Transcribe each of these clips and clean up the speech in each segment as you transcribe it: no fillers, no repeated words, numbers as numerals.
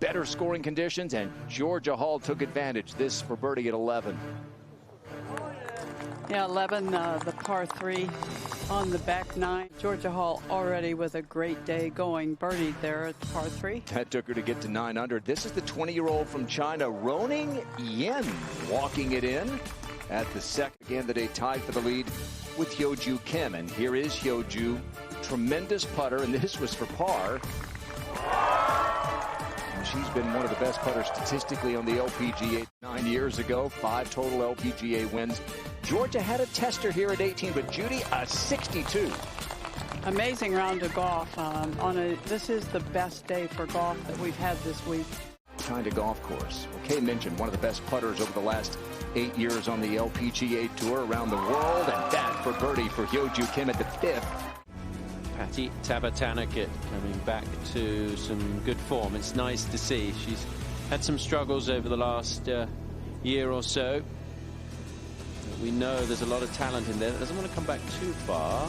better scoring conditions, and Georgia Hall took advantage. This for birdie at 11. Yeah, 11, the par 3 on the back 9. Georgia Hall already with a great day going birdie there at par 3. That took her to get to 9 under. This is the 20-year-old from China, Roning Yen, walking it in at the second. Again, the day tied for the lead with Hyo-Ju Kim. And here is Hyo-Ju, tremendous putter, and this was for par. And she's been one of the best putters statistically on the LPGA 9 years ago. 5 total LPGA wins. Georgia had a tester here at 18, but Judy, a 62. Amazing round of golf. This is the best day for golf that we've had this week. Kind of golf course. Well, Kay mentioned one of the best putters over the last 8 years on the LPGA Tour around the world, and that for birdie for Hyo-Ju Kim at the 5th. Patty Tabatanakit coming back to some good form. It's nice to see. She's had some struggles over the last year or so. We know there's a lot of talent in there that doesn't want to come back too far.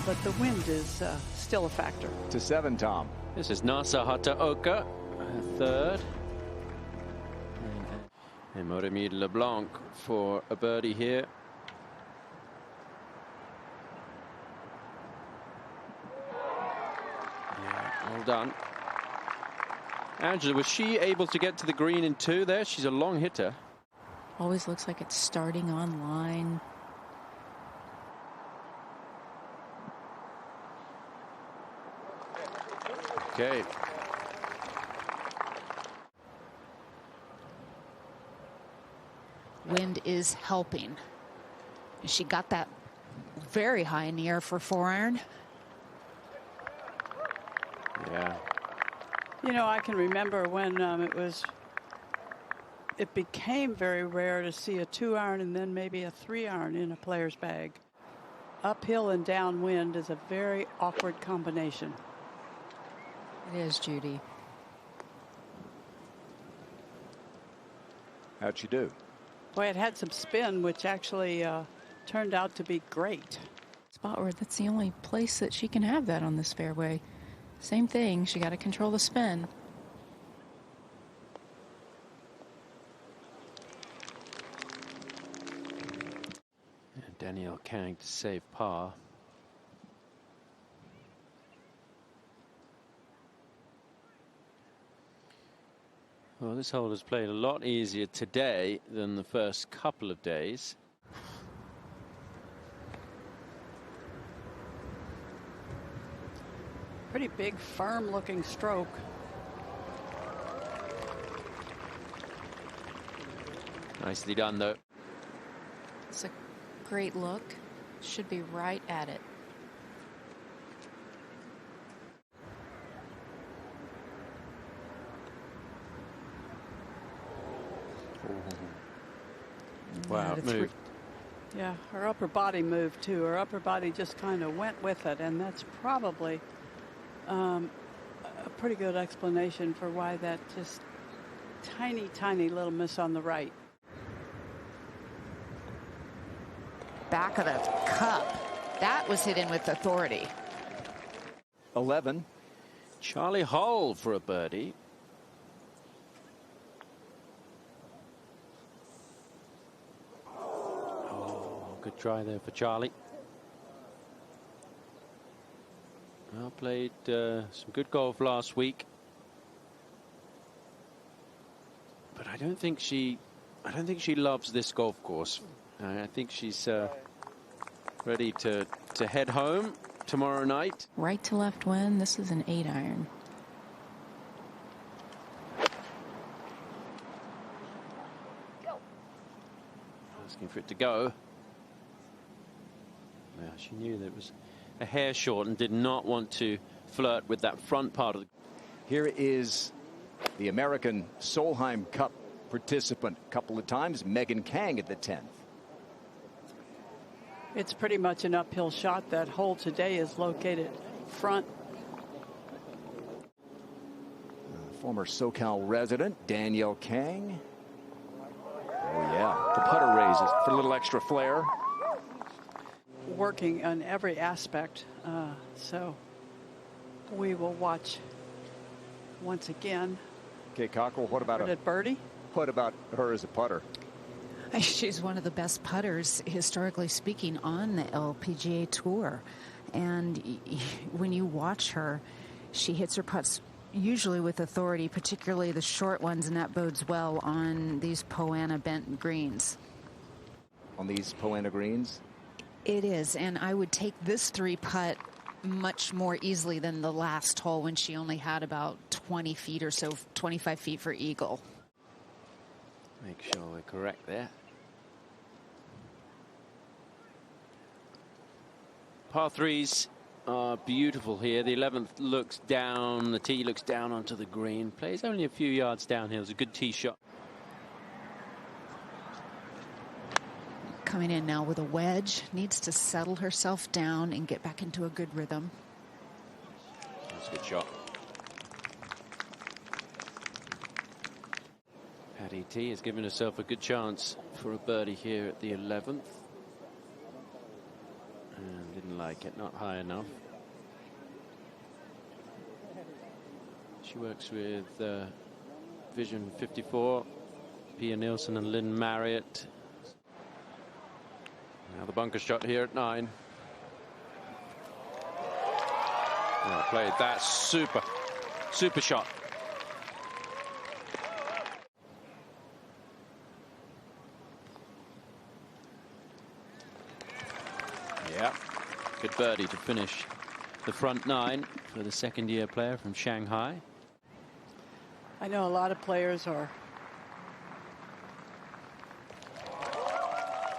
But the wind is still a factor. To 7, Tom. This is Nasa Hataoka, third. And Moremi LeBlanc for a birdie here. Yeah, well done. Angela, was she able to get to the green in 2 there? She's a long hitter. Always looks like it's starting on line. Okay. Wind is helping. She got that very high in the air for 4-iron. Yeah. You know, I can remember when it became very rare to see a 2-iron and then maybe a 3-iron in a player's bag. Uphill and downwind is a very awkward combination. It is, Judy. How'd she do? Boy, it had some spin, which actually turned out to be great. Spot where that's the only place that she can have that on this fairway. Same thing, she got to control the spin. Danielle Kang to save par. Well, this hole has played a lot easier today than the first couple of days. Pretty big, firm-looking stroke. Nicely done, though. It's a great look. Should be right at it. Wow, it moved. Yeah, her upper body moved too. Her upper body just kind of went with it, and that's probably a pretty good explanation for why that just tiny little miss on the right. Back of the cup. That was hit in with authority. 11. Charlie Hull for a birdie. Oh, good try there for Charlie. Well, played some good golf last week, but I don't think she loves this golf course. I think she's ready to head home tomorrow night. Right to left wind. This is an 8-iron. Asking for it to go. Yeah, she knew that it was a hair short and did not want to flirt with that front part of the... Here is the American Solheim Cup participant a couple of times, Megan Kang at the 10th. It's pretty much an uphill shot. That hole today is located front. Former SoCal resident Danielle Kang. Oh yeah, the putter raises for a little extra flair. Working on every aspect, so we will watch once again. Okay, Cockrell, what about birdie? What about her as a putter? She's one of the best putters, historically speaking, on the LPGA Tour. And when you watch her, she hits her putts usually with authority, particularly the short ones, and that bodes well on these Poana bent greens. On these Poana greens? It is, and I would take this 3-putt much more easily than the last hole when she only had about 20 feet or so, 25 feet for eagle. Make sure we're correct there. Par threes are beautiful here. The 11th looks down, the tee looks down onto the green. Plays only a few yards downhill. It's a good tee shot. Coming in now with a wedge, needs to settle herself down and get back into a good rhythm. That's a good shot. Patty T has given herself a good chance for a birdie here at the 11th. And didn't like it, not high enough. She works with Vision 54, Pia Nielsen and Lynn Marriott. Now the bunker shot here at 9. Well played. That's super shot. Yeah, good birdie to finish the front 9 for the second-year player from Shanghai. I know a lot of players are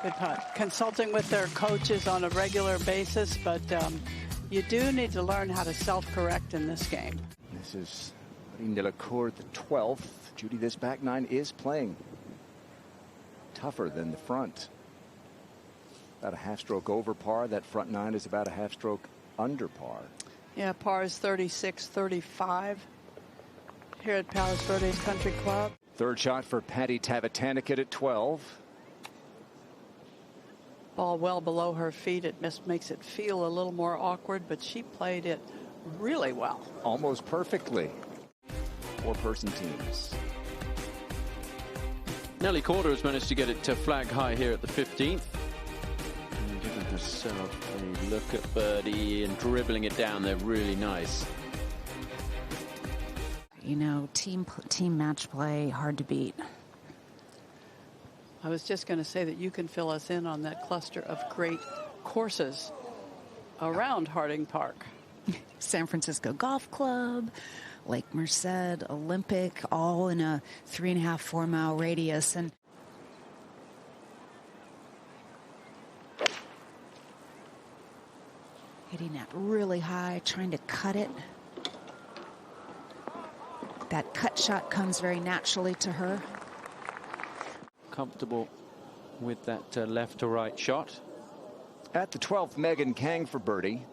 good putt, consulting with their coaches on a regular basis, but you do need to learn how to self-correct in this game. This is Marine Delacour, the 12th. Judy, this back 9 is playing tougher than the front. About a half-stroke over par. That front 9 is about a half-stroke under par. Yeah, par is 36-35 here at Palos Verdes Country Club. Third shot for Patty Tavatanakit at 12. Ball well below her feet. It just makes it feel a little more awkward, but she played it really well. Almost perfectly. 4-person teams. Nelly Corder has managed to get it to flag high here at the 15th. And giving herself a look at birdie and dribbling it down there really nice. You know, team match play, hard to beat. I was just going to say that you can fill us in on that cluster of great courses around Harding Park. San Francisco Golf Club, Lake Merced, Olympic, all in a 3.5-4 mile radius. And hitting that really high, trying to cut it. That cut shot comes very naturally to her. Comfortable with that left to right shot. At the 12th, Megan Kang for birdie.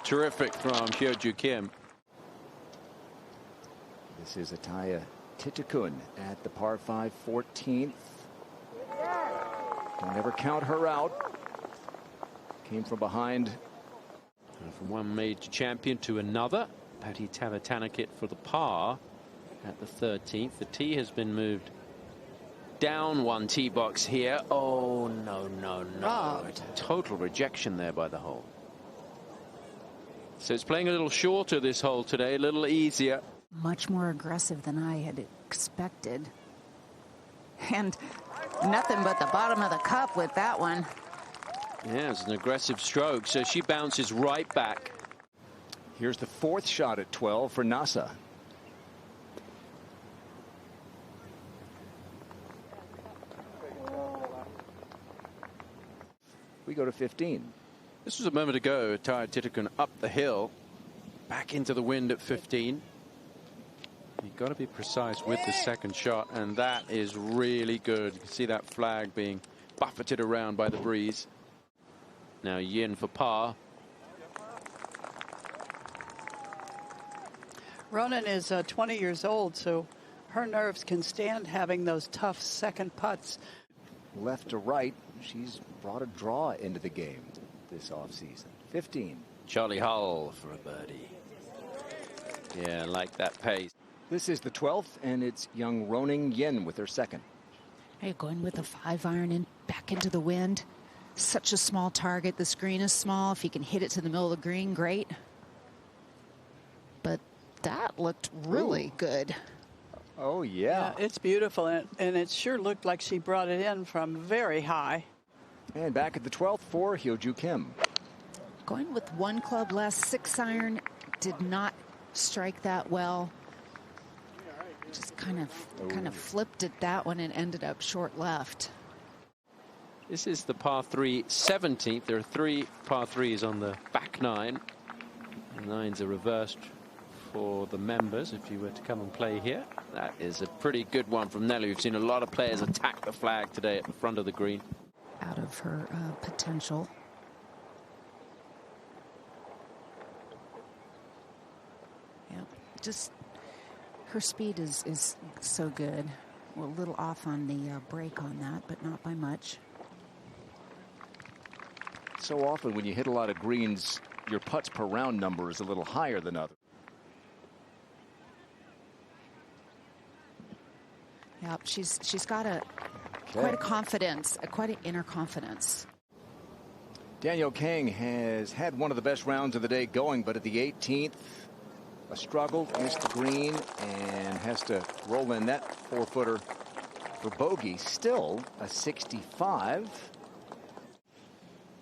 Terrific from Hyo-Joo Kim. This is Ataya Titikun at the par 5 14th. Don't ever count her out. Came from behind. And from one major champion to another. Patty Tavatanakit for the par at the 13th. The tee has been moved down one tee box here. Oh, no. Total rejection there by the hole. So it's playing a little shorter this hole today, a little easier. Much more aggressive than I had expected. And nothing but the bottom of the cup with that one. Yeah, it's an aggressive stroke, so she bounces right back. Here's the 4th shot at 12 for NASA. We go to 15. This was a moment ago. Ataya Titikun up the hill, back into the wind at 15. You've got to be precise with the second shot, and that is really good. You can see that flag being buffeted around by the breeze. Now Yin for par. Ronan is 20 years old, so her nerves can stand having those tough second putts. Left to right, she's brought a draw into the game this offseason. 15. Charlie Hull for a birdie. Yeah, like that pace. This is the 12th, and it's young Ronan Yin with her second. Hey, going with a 5-iron in back into the wind. Such a small target. The screen is small. If you can hit it to the middle of the green, great. But that looked really good. Oh, yeah. It's beautiful, and it sure looked like she brought it in from very high. And back at the 12th for Hyo-Joo Kim. Going with one club less, 6-iron, did not strike that well. Just kind of flipped at that one and ended up short left. This is the par 3 17th. There are 3 par 3s on the back 9. The 9s are reversed for the members if you were to come and play here. That is a pretty good one from Nelly. We've seen a lot of players attack the flag today at the front of the green. Out of her potential. Yeah, just her speed is so good. We're a little off on the break on that, but not by much. So often when you hit a lot of greens, your putts per round number is a little higher than others. Yep, she's got quite a confidence, quite an inner confidence. Danielle Kang has had one of the best rounds of the day going, but at the 18th, a struggle, missed the green, and has to roll in that 4-footer for bogey. Still a 65.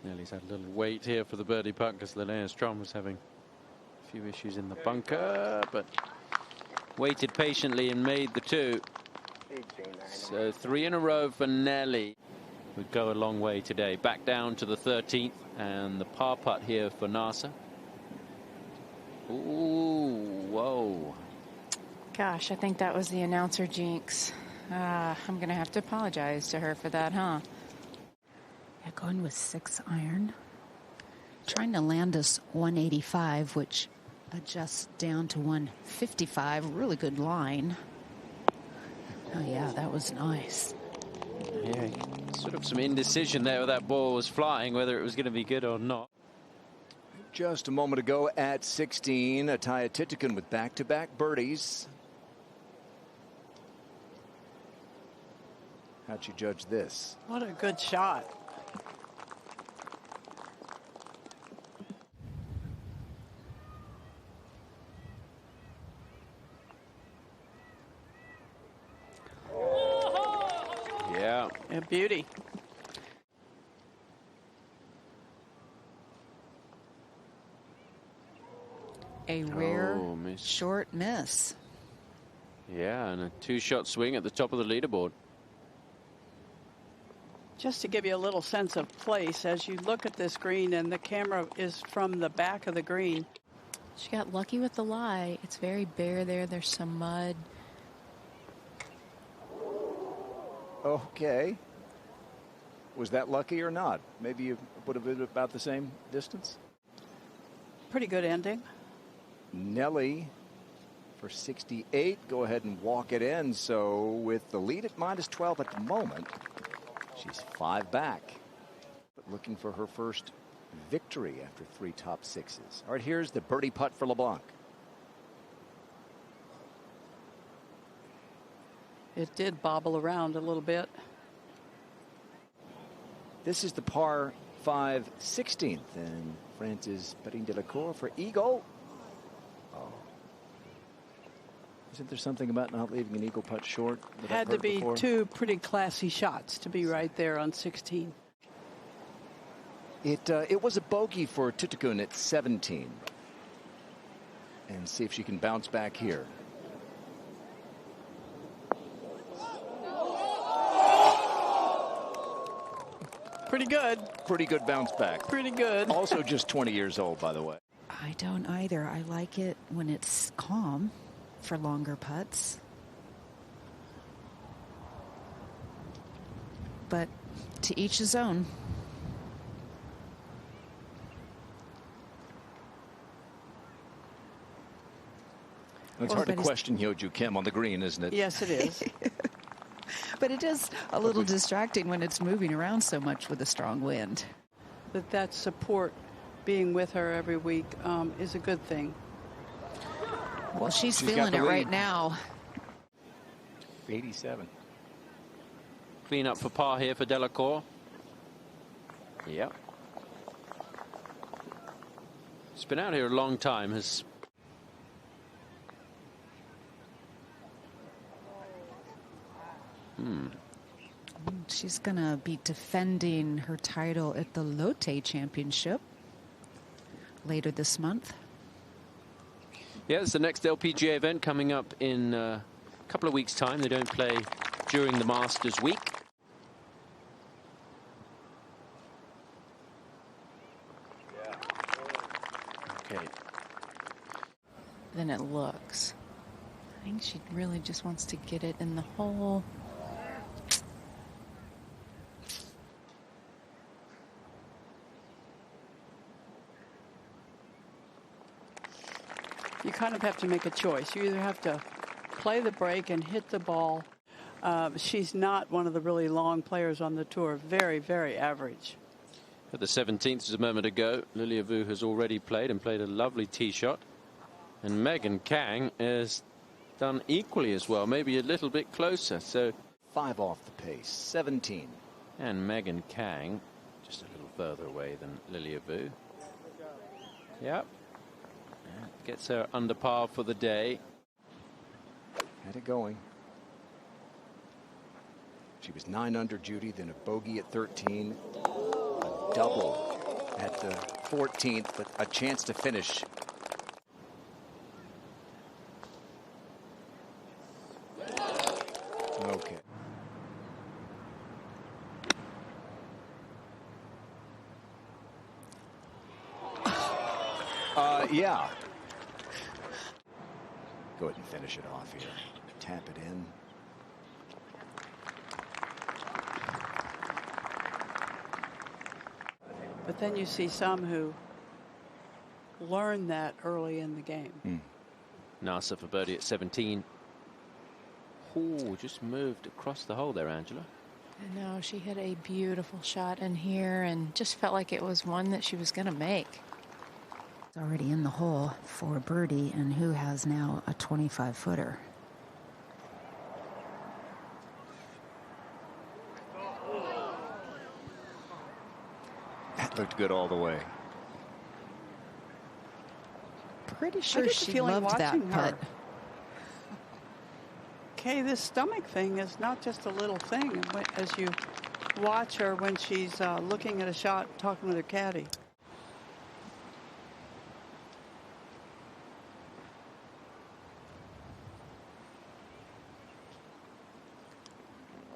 Nelly's had a little wait here for the birdie putt because Linnea Strom was having a few issues in the bunker, but waited patiently and made the 2. So 3 in a row for Nelly. Would go a long way today. Back down to the 13th and the par putt here for Nasa. Ooh, whoa. Gosh, I think that was the announcer jinx. I'm going to have to apologize to her for that, huh? Yeah, going with 6-iron. Trying to land us 185, which adjusts down to 155. Really good line. Oh, yeah, that was nice. Yeah, sort of some indecision there where that ball was flying, whether it was going to be good or not. Just a moment ago at 16, Atthaya Thitikul with back-to-back birdies. How'd you judge this? What a good shot. Yeah. A beauty. A rare miss. short miss. Yeah, and a 2-shot swing at the top of the leaderboard. Just to give you a little sense of place, as you look at this green and the camera is from the back of the green. She got lucky with the lie. It's very bare there. There's some mud. Okay. Was that lucky or not? Maybe you would have been about the same distance? Pretty good ending. Nelly for 68. Go ahead and walk it in. So with the lead at -12 at the moment, she's 5 back. But looking for her first victory after 3 top 6s. All right, here's the birdie putt for LeBlanc. It did bobble around a little bit. This is the par 5 16th, and Francis Perrin de la Cour for eagle. Oh. Isn't there something about not leaving an eagle putt short? Had to be 2 pretty classy shots to be right there on 16. It was a bogey for Thitikul at 17. And see if she can bounce back here. Pretty good. Pretty good bounce back. Pretty good. Also just 20 years old, by the way. I don't either. I like it when it's calm for longer putts. But to each his own. It's hard to question Hyo-Joo Kim on the green, isn't it? Yes, it is. But it is a little distracting when it's moving around so much with a strong wind. That support being with her every week is a good thing. Well, she's feeling it right now. 87. Clean up for par here for Delacour. Yep. It's been out here a long time. She's going to be defending her title at the Lotte Championship later this month. Yeah, it's the next LPGA event coming up in a couple of weeks' time. They don't play during the Masters week. Okay. Then it looks. I think she really just wants to get it in the hole. You kind of have to make a choice. You either have to play the break and hit the ball. She's not one of the really long players on the tour. Very, very average. At the 17th, just a moment ago, Lilia Vu has already played and played a lovely tee shot. And Megan Kang has done equally as well, maybe a little bit closer. So 5 off the pace, 17. And Megan Kang just a little further away than Lilia Vu. Yep. Gets her under par for the day. Had it going. She was 9 under, Judy, then a bogey at 13, a double at the 14th, but a chance to finish. Okay. Yeah. Go ahead and finish it off here. Tap it in. But then you see some who learn that early in the game. Nasa for birdie at 17. Oh, just moved across the hole there, Angela. I know, she hit a beautiful shot in here and just felt like it was one that she was going to make. It's already in the hole for birdie, and who has now a 25-footer. That looked good all the way. Pretty sure she loved that putt. Okay, this stomach thing is not just a little thing. As you watch her when she's looking at a shot, talking with her caddy.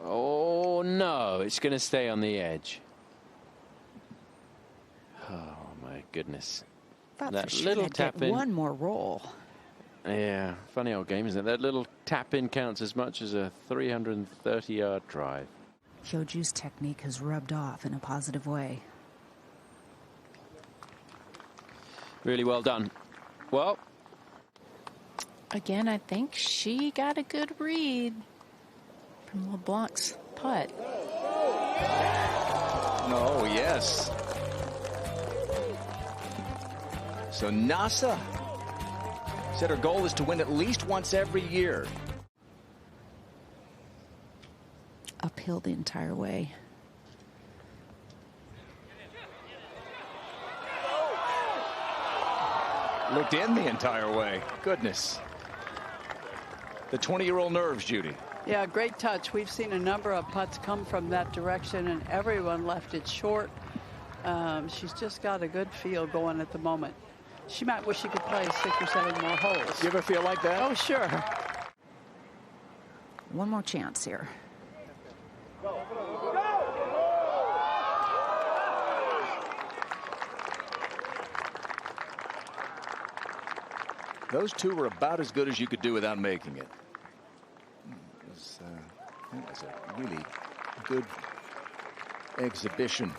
Oh, no, it's going to stay on the edge. Oh, my goodness. That little tap in. One more roll. Yeah, funny old game, isn't it? That little tap in counts as much as a 330-yard drive. Hyo-Joo's technique has rubbed off in a positive way. Really well done. Well, again, I think she got a good read from LeBlanc's putt. Oh, yes. So Nasa said her goal is to win at least once every year. Uphill the entire way. Looked in the entire way. Goodness. The 20-year-old nerves, Judy. Yeah, great touch. We've seen a number of putts come from that direction, and everyone left it short. She's just got a good feel going at the moment. She might wish she could play 6 or 7 more holes. You ever feel like that? Oh, sure. One more chance here. Those two were about as good as you could do without making it. That was a really good exhibition